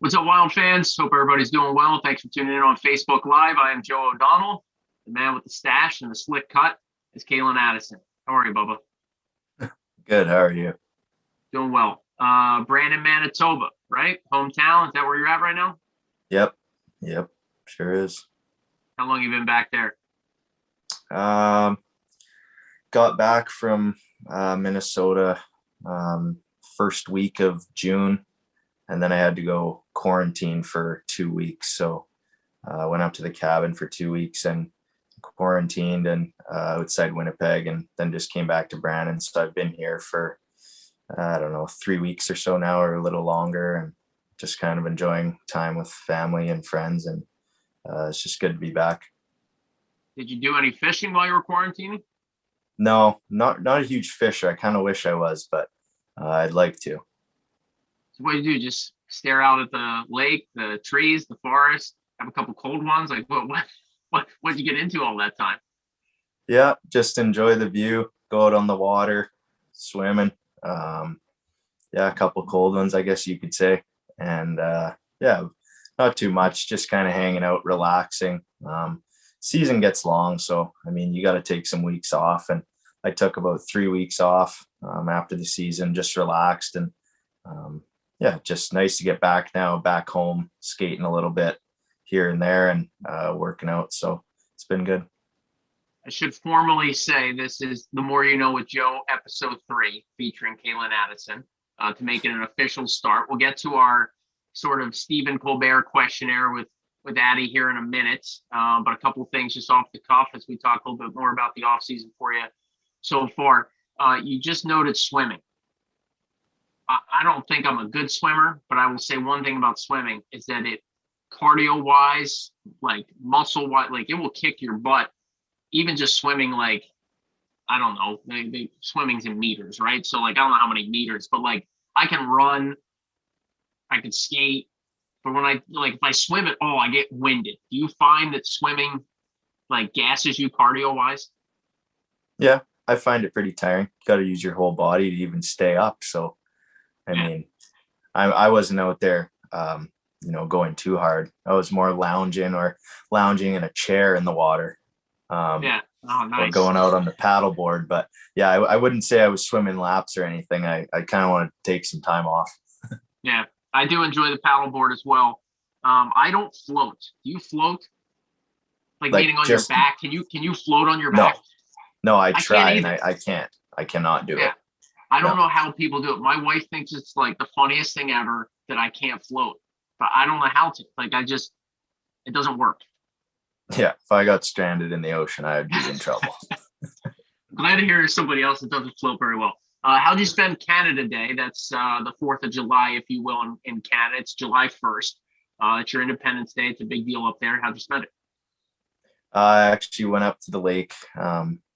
What's up, Wild fans? Hope everybody's doing well. Thanks for tuning in on Facebook Live. I am Joe O'Donnell. The man with the stash and the slick cut is Calen Addison. How are you, Bubba? Good. How are you? Doing well. Brandon, Manitoba, right? Hometown. Is that where you're at right now? Yep. Yep. Sure is. How long you been back there? Um, got back from Minnesota first week of June, and then I had to go quarantine for 2 weeks. So I went up to the cabin for 2 weeks and quarantined and outside Winnipeg, and then just came back to Brandon. So I've been here for I don't know 3 weeks or so now, or a little longer, and just kind of enjoying time with family and friends, and it's just good to be back. Did you do any fishing while you were quarantining? No, not a huge fisher. I kind of wish I was, but I'd like to. So what do you do? Just stare out at the lake, the trees, the forest, have a couple cold ones? Like what'd you get into all that time? Yeah, just enjoy the view, go out on the water, swimming. Yeah, a couple cold ones, I guess you could say. And yeah, not too much, just kind of hanging out, relaxing. Season gets long, so I mean, you got to take some weeks off, and I took about 3 weeks off after the season, just relaxed, and yeah, just nice to get back now, back home, skating a little bit here and there, and working out. So it's been good. I should formally say this is The More You Know with Joe, episode 3, featuring Calen Addison, to make it an official start. We'll get to our sort of Stephen Colbert questionnaire with Addy here in a minute, but a couple of things just off the cuff as we talk a little bit more about the offseason for you so far. You just noted swimming. I don't think I'm a good swimmer, but I will say one thing about swimming is that it cardio-wise, like muscle-wise, like it will kick your butt. Even just swimming, like, I don't know, they swimming's in meters, right? So like, I don't know how many meters, but like I can run, I can skate, but when if I swim at all, I get winded. Do you find that swimming like gasses you cardio wise? Yeah, I find it pretty tiring. You got to use your whole body to even stay up. So I Yeah. mean, I wasn't out there, going too hard. I was more lounging in a chair in the water, Yeah. Oh, or nice. going out on the paddle board. But yeah, I wouldn't say I was swimming laps or anything. I kind of wanted to take some time off. Yeah. I do enjoy the paddleboard as well. I don't float. Do you float? Like Like meaning on your just back? Can you float on your no, back? no, I I can't try and either. I can't. I cannot do Yeah. it. I don't No. know how people do it. My wife thinks it's like the funniest thing ever that I can't float, but I don't know how to. Like it doesn't work. Yeah, if I got stranded in the ocean, I'd be in trouble. Glad to hear somebody else that doesn't float very well. How'd you spend Canada Day? That's the 4th of July, if you will, in Canada. It's July 1st. It's your Independence Day. It's a big deal up there. How'd you spend it? I actually went up to the lake,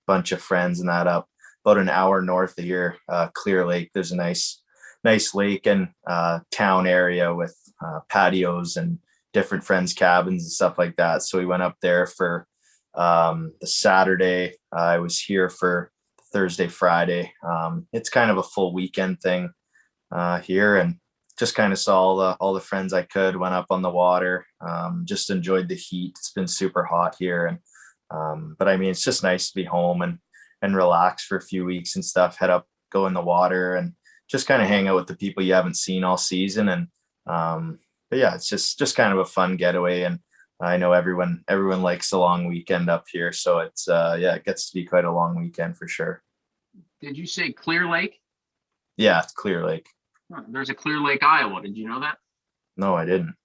bunch of friends and that up about an hour north of here, Clear Lake. There's a nice lake and town area with patios and different friends' cabins and stuff like that. So we went up there for the Saturday. I was here for Thursday, Friday. It's kind of a full weekend thing here, and just kind of saw all the friends I could. Went up on the water, just enjoyed the heat. It's been super hot here, and but I mean, it's just nice to be home and relax for a few weeks and stuff. Head up, go in the water, and just kind of hang out with the people you haven't seen all season. And but yeah, it's just kind of a fun getaway. And I know everyone likes a long weekend up here, so it's yeah, it gets to be quite a long weekend for sure. Did you say Clear Lake? Yeah, it's Clear Lake. Huh, there's a Clear Lake, Iowa. Did you know that? No, I didn't.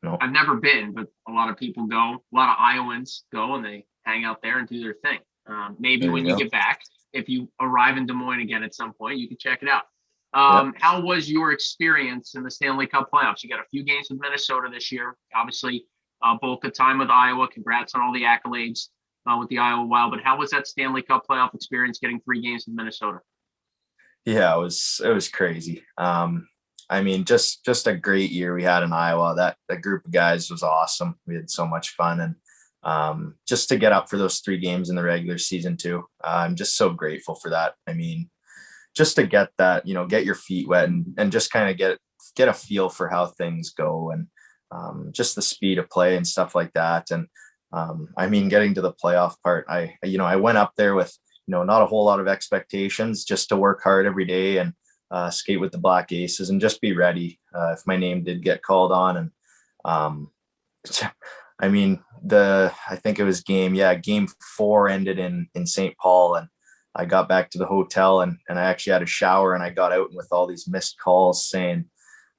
No. I've never been, but a lot of people go. A lot of Iowans go and they hang out there and do their thing. Maybe There when you you go. get back, if you arrive in Des Moines again at some point, you can check it out. Yep. How was your experience in the Stanley Cup playoffs? You got a few games with Minnesota this year. Obviously, bulk of time with Iowa. Congrats on all the accolades with the Iowa Wild. But how was that Stanley Cup playoff experience getting 3 games with Minnesota? Yeah, it was crazy. I mean, just a great year we had in Iowa. That group of guys was awesome. We had so much fun, and just to get up for those 3 games in the regular season too. I'm just so grateful for that. I mean, just to get that, get your feet wet and just kind of get a feel for how things go, and just the speed of play and stuff like that. And I mean, getting to the playoff part, I went up there with, not a whole lot of expectations, just to work hard every day and skate with the Black Aces and just be ready if my name did get called on. And I mean, I think it was game 4 ended in St. Paul, and I got back to the hotel and I actually had a shower, and I got out with all these missed calls saying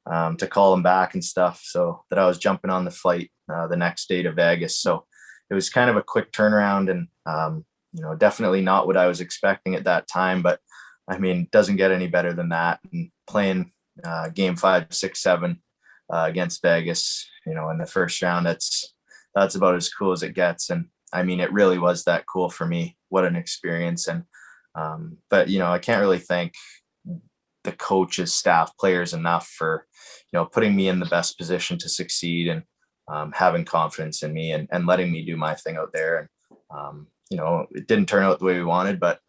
to call him back and stuff, so that I was jumping on the flight the next day to Vegas. So it was kind of a quick turnaround, and definitely not what I was expecting at that time, but I mean, it doesn't get any better than that. And playing game 5, 6, 7 against Vegas, in the first round, that's about as cool as it gets. And I mean, it really was that cool for me. What an experience. And but I can't really thank the coaches, staff, players enough for putting me in the best position to succeed, and having confidence in me, and letting me do my thing out there. And it didn't turn out the way we wanted, but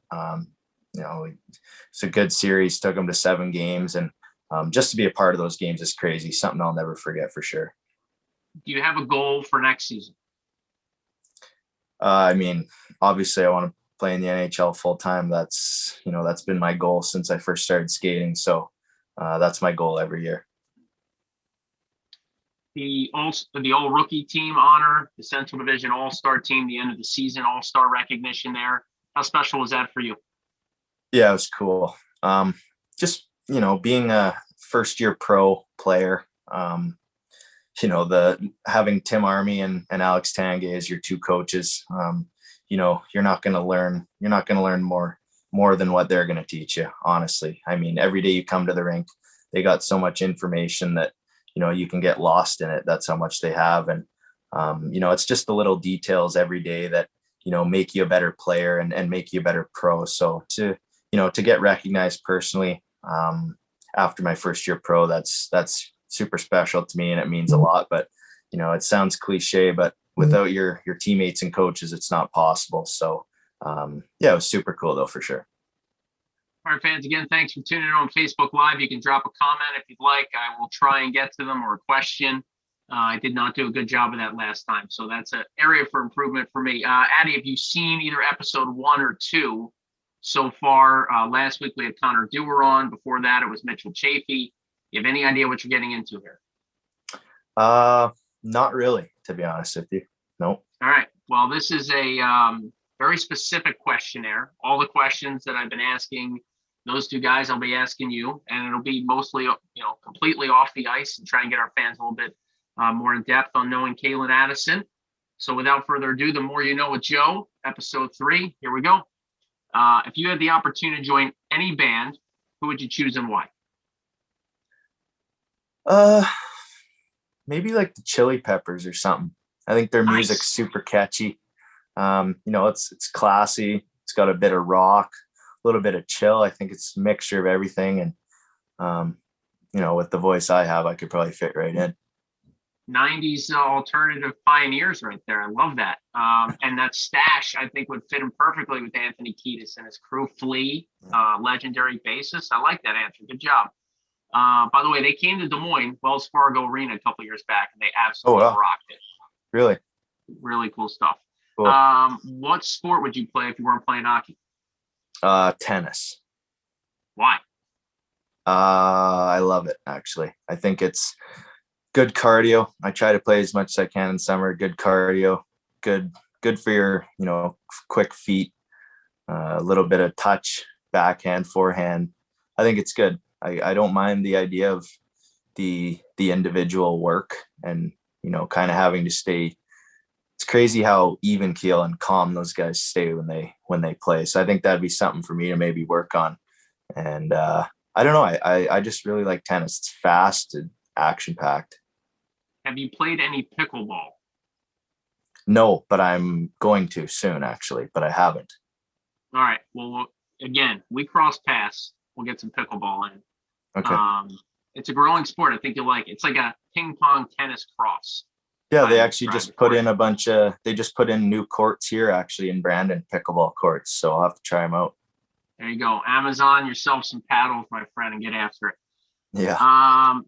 it's a good series. Took them to 7 games, and just to be a part of those games is crazy. Something I'll never forget for sure. Do you have a goal for next season? I mean, obviously I want to play in the NHL full time. That's been my goal since I first started skating. So that's my goal every year. The all rookie team honor, the Central Division All-Star team, the end of the season All-Star recognition there. How special was that for you? Yeah, it was cool. Just, being a first year pro player, having Tim Army and Alex Tanguay as your 2 coaches, you're not going to learn more than what they're going to teach you. Honestly. I mean, every day you come to the rink, they got so much information that, you can get lost in it. That's how much they have. And, it's just the little details every day that, make you a better player and make you a better pro. So to get recognized personally, after my first year pro, that's super special to me, and it means a lot. But, it sounds cliche, but without your teammates and coaches, it's not possible. So, it was super cool though, for sure. All right, fans, again, thanks for tuning in on Facebook Live. You can drop a comment if you'd like. I will try and get to them, or a question. I did not do a good job of that last time, so that's an area for improvement for me. Addy, have you seen either episode 1 or 2 so far? Last week we had Connor Dewar on. Before that, it was Mitchell Chafee. You have any idea what you're getting into here? Not really, to be honest with you. Nope. All right. Well, this is a very specific questionnaire. All the questions that I've been asking those 2 guys, I'll be asking you, and it'll be mostly, completely off the ice, and try and get our fans a little bit more in depth on knowing Calen Addison. So without further ado, the more you know with Joe, episode 3. Here we go. If you had the opportunity to join any band, who would you choose and why? Maybe like the Chili Peppers or something. I think their music's super catchy. It's classy. It's got a bit of rock, a little bit of chill. I think it's a mixture of everything. And, with the voice I have, I could probably fit right in. 90s alternative pioneers right there. I love that. And that stash, I think, would fit him perfectly with Anthony Kiedis and his crew. Flea, legendary bassist. I like that answer. Good job. By the way, they came to Des Moines, Wells Fargo Arena, a couple years back, and they absolutely rocked it. Really? Really cool stuff. Cool. What sport would you play if you weren't playing hockey? Tennis. Why? I love it, actually. I think it's good cardio. I try to play as much as I can in summer. Good cardio, good for your, quick feet, a little bit of touch, backhand, forehand. I think it's good. I don't mind the idea of the individual work and, kind of having to stay. It's crazy how even keel and calm those guys stay when they play. So I think that'd be something for me to maybe work on. And I don't know. I just really like tennis. It's fast and action packed. Have you played any pickleball? No, but I'm going to soon, actually, but I haven't. All right. Well, again, we cross paths. We'll get some pickleball in. Okay. It's a growing sport. I think you'll like it. It's like a ping pong tennis cross. Yeah, they actually just put in they just put in new courts here, actually, in Brandon, pickleball courts. So I'll have to try them out. There you go. Amazon yourself some paddles, my friend, and get after it. Yeah.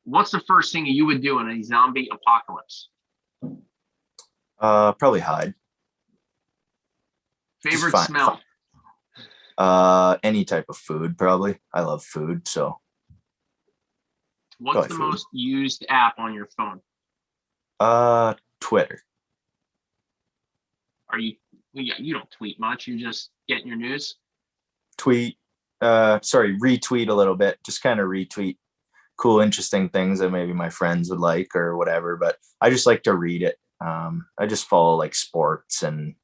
What's the first thing you would do in a zombie apocalypse? Probably hide. Just Favorite fine. smell? Any type of food, probably. I love food, so What's probably the food. most used app on your phone? Twitter. Are you? You don't tweet much. You just getting your news. Tweet. Retweet a little bit. Just kind of retweet cool, interesting things that maybe my friends would like or whatever. But I just like to read it. I just follow like sports and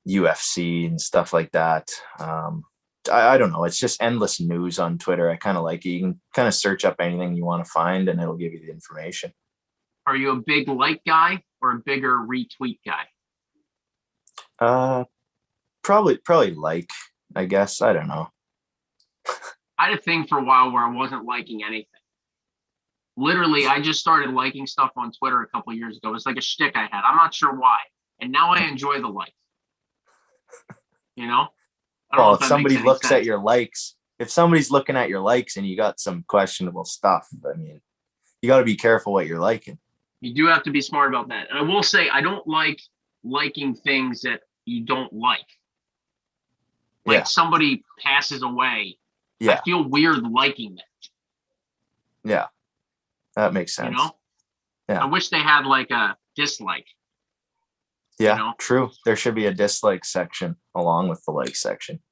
UFC and stuff like that. I don't know. It's just endless news on Twitter. I kind of like it. You can kind of search up anything you want to find and it'll give you the information. Are you a big like guy or a bigger retweet guy? Probably like, I guess. I don't know. I had a thing for a while where I wasn't liking anything. Literally, I just started liking stuff on Twitter a couple of years ago. It's like a shtick I had. I'm not sure why. And now I enjoy the like. You know? I don't know Well, if if that makes somebody any looks at sense. your likes, if somebody's looking at your likes and you got some questionable stuff, I mean, you got to be careful what you're liking. You do have to be smart about that. And I will say, I don't like liking things that you don't like. Like Yeah. somebody passes away. I Yeah. feel weird liking that. Yeah. That makes sense. You know? Yeah. I wish they had like a dislike. Yeah, You know? true. There should be a dislike section along with the like section.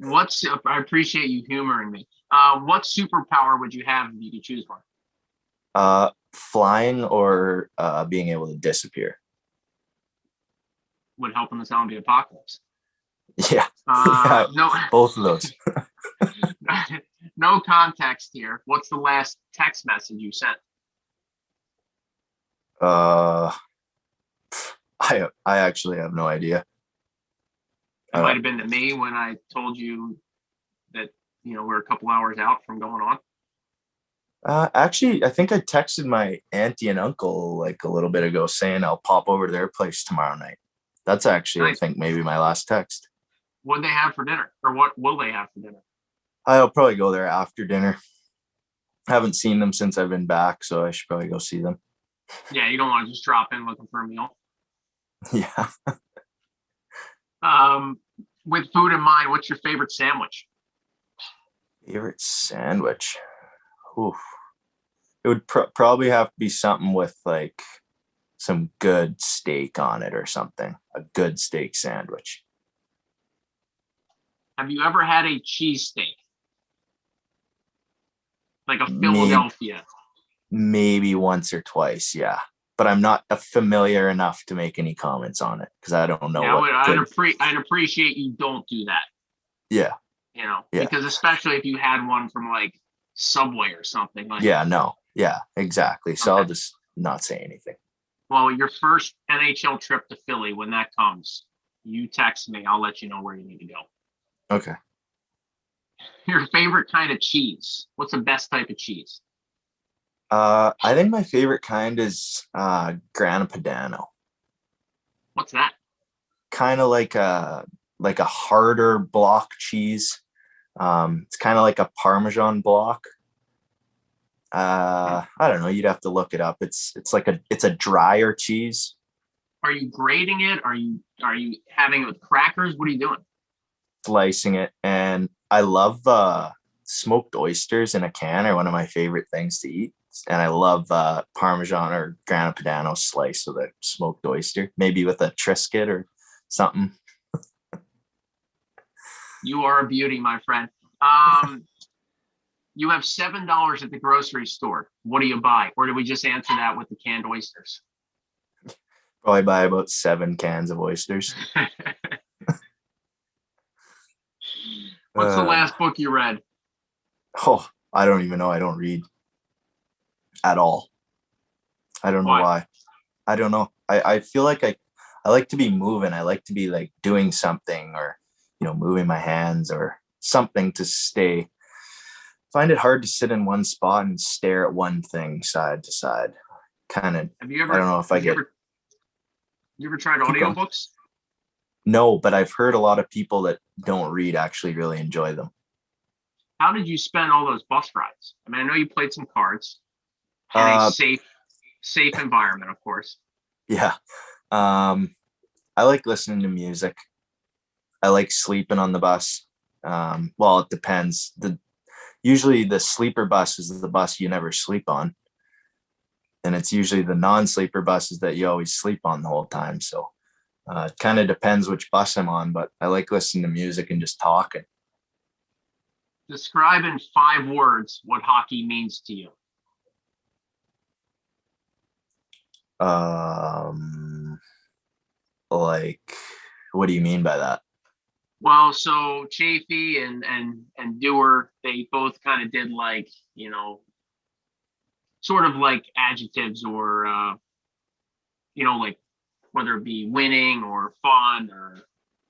I appreciate you humoring me. What superpower would you have if you could choose one? Flying or being able to disappear. Would help in the zombie apocalypse. Yeah. Yeah, No, both of those. no context here. What's the last text message you sent? I actually have no idea. It might have been to me when I told you that we're a couple hours out from going on. Actually, I think I texted my auntie and uncle like a little bit ago saying I'll pop over to their place tomorrow night. That's actually, Nice. I think, maybe my last text. What they have for dinner, or what will they have for dinner? I'll probably go there after dinner. I haven't seen them since I've been back, so I should probably go see them. Yeah, you don't want to just drop in looking for a meal. Yeah. With food in mind, what's your favorite sandwich? Favorite sandwich? Oof. It would probably have to be something with like some good steak on it or something. A good steak sandwich. Have you ever had a cheesesteak? Like a Maybe, Philadelphia? maybe once or twice, yeah. But I'm not familiar enough to make any comments on it because I don't know. Yeah, I'd appreciate you don't do that. Yeah. Yeah. Because especially if you had one from like Subway or something like. Yeah, no. Yeah, exactly. So Okay. I'll just not say anything. Well, your first NHL trip to Philly, when that comes, you text me. I'll let you know where you need to go. Okay. Your favorite kind of cheese? What's the best type of cheese? I think my favorite kind is Grana Padano. What's that? Kind of like a harder block cheese. It's kind of like a Parmesan block. I don't know. You'd have to look it up. It's a drier cheese. Are you grating it? Are you having it with crackers? What are you doing? Slicing it, and I love smoked oysters in a can are one of my favorite things to eat. And I love Parmesan or Grana Padano slice with a smoked oyster, maybe with a Triscuit or something. You are a beauty, my friend. You have $7 at the grocery store. What do you buy? Or do we just answer that with the canned oysters? Probably buy about 7 cans of oysters. What's the last book you read? Oh, I don't even know. I don't read at all. I don't know why. I don't know. I feel like I like to be moving. I like to be like doing something or, moving my hands or something to stay. Find it hard to sit in one spot and stare at one thing side to side. Kind of. I don't know if you ever tried audiobooks? No, but I've heard a lot of people that don't read actually really enjoy them. How did you spend all those bus rides? I mean, I know you played some cards. in a Uh, safe environment, of course. yeah. I like listening to music. I like sleeping on the bus. Well, it depends. Usually the sleeper bus is the bus you never sleep on. And it's usually the non-sleeper buses that you always sleep on the whole time. So it kind of depends which bus I'm on, but I like listening to music and just talking. Describe in 5 words what hockey means to you. Like, what do you mean by that? Well, so Chafee and Dewar, they both kind of did like, sort of like adjectives or like whether it be winning or fun or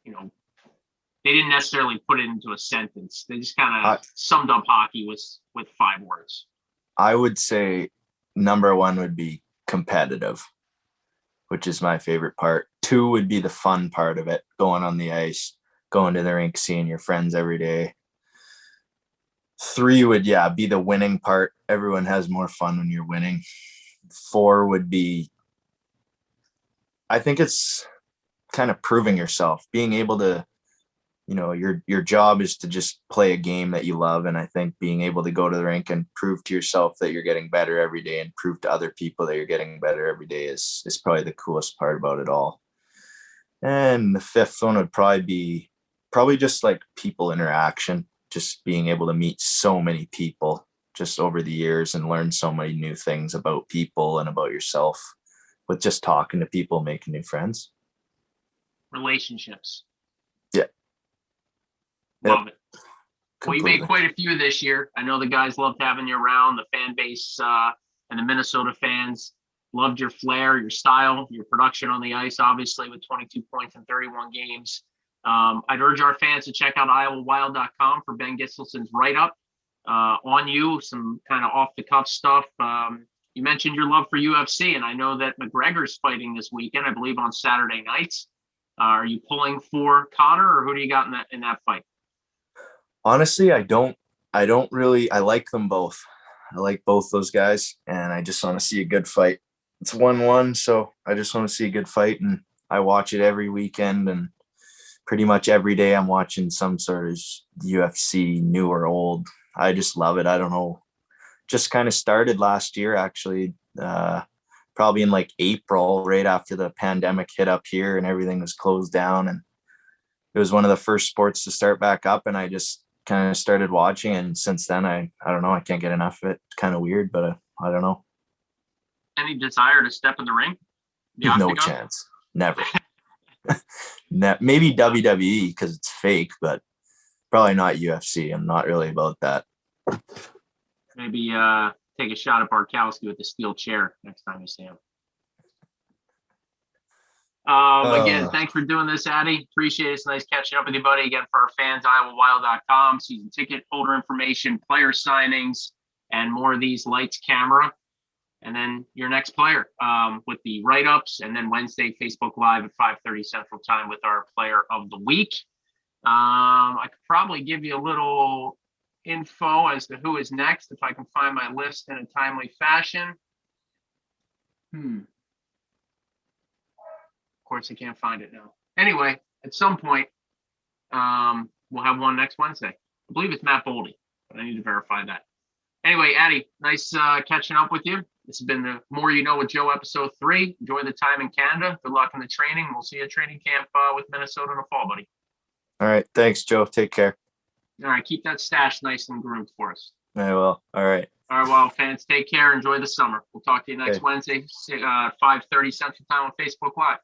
they didn't necessarily put it into a sentence. They just kind of summed up hockey with 5 words. I would say number 1 would be competitive, which is my favorite part. 2 would be the fun part of it, going on the ice, going to the rink, seeing your friends every day. 3 would, be the winning part. Everyone has more fun when you're winning. 4 would be, I think it's kind of proving yourself, being able to, your job is to just play a game that you love. And I think being able to go to the rink and prove to yourself that you're getting better every day and prove to other people that you're getting better every day is probably the coolest part about it all. And the 5th one would probably be just like people interaction, just being able to meet so many people just over the years and learn so many new things about people and about yourself with just talking to people, making new friends. Relationships. Yeah. Love it. Completely. Well, you made quite a few this year. I know the guys loved having you around. The fan base and the Minnesota fans loved your flair, your style, your production on the ice, obviously, with 22 points in 31 games. I'd urge our fans to check out iowawild.com for Ben Gisselsen's write-up on you, some kind of off-the-cuff stuff. You mentioned your love for UFC, and I know that McGregor's fighting this weekend, I believe on Saturday nights. Are you pulling for Conor, or who do you got in that fight? Honestly, I like them both. I like both those guys, and I just want to see a good fight. It's 1-1, so I just want to see a good fight, and I watch it every weekend, and pretty much every day I'm watching some sort of UFC, new or old. I just love it. I don't know. Just kind of started last year, actually, probably in like April, right after the pandemic hit up here and everything was closed down. And it was one of the first sports to start back up, and I just kind of started watching, and since then I don't know, I can't get enough of it. It's kind of weird, but I don't know. Any desire to step in the ring? No chance. Never. Maybe WWE because it's fake, but probably not UFC. I'm not really about that. Maybe take a shot at Barkowski with the steel chair next time you see him. Again, thanks for doing this, Addy. Appreciate it. It's nice catching up with you, buddy. Again, for our fans, iowawild.com, season ticket holder information, player signings, and more of these lights, camera. And then your next player with the write-ups. And then Wednesday, Facebook Live at 5:30 Central Time with our player of the week. I could probably give you a little info as to who is next if I can find my list in a timely fashion. Of course, I can't find it now. Anyway, at some point, we'll have one next Wednesday. I believe it's Matt Boldy, but I need to verify that. Anyway, Addy, nice catching up with you. This has been the More You Know with Joe episode 3. Enjoy the time in Canada. Good luck in the training. We'll see you at training camp with Minnesota in the fall, buddy. All right. Thanks, Joe. Take care. All right. Keep that stash nice and groomed for us. I will. All right. All right. Well, fans, take care. Enjoy the summer. We'll talk to you next Wednesday, 5:30 Central Time on Facebook Live.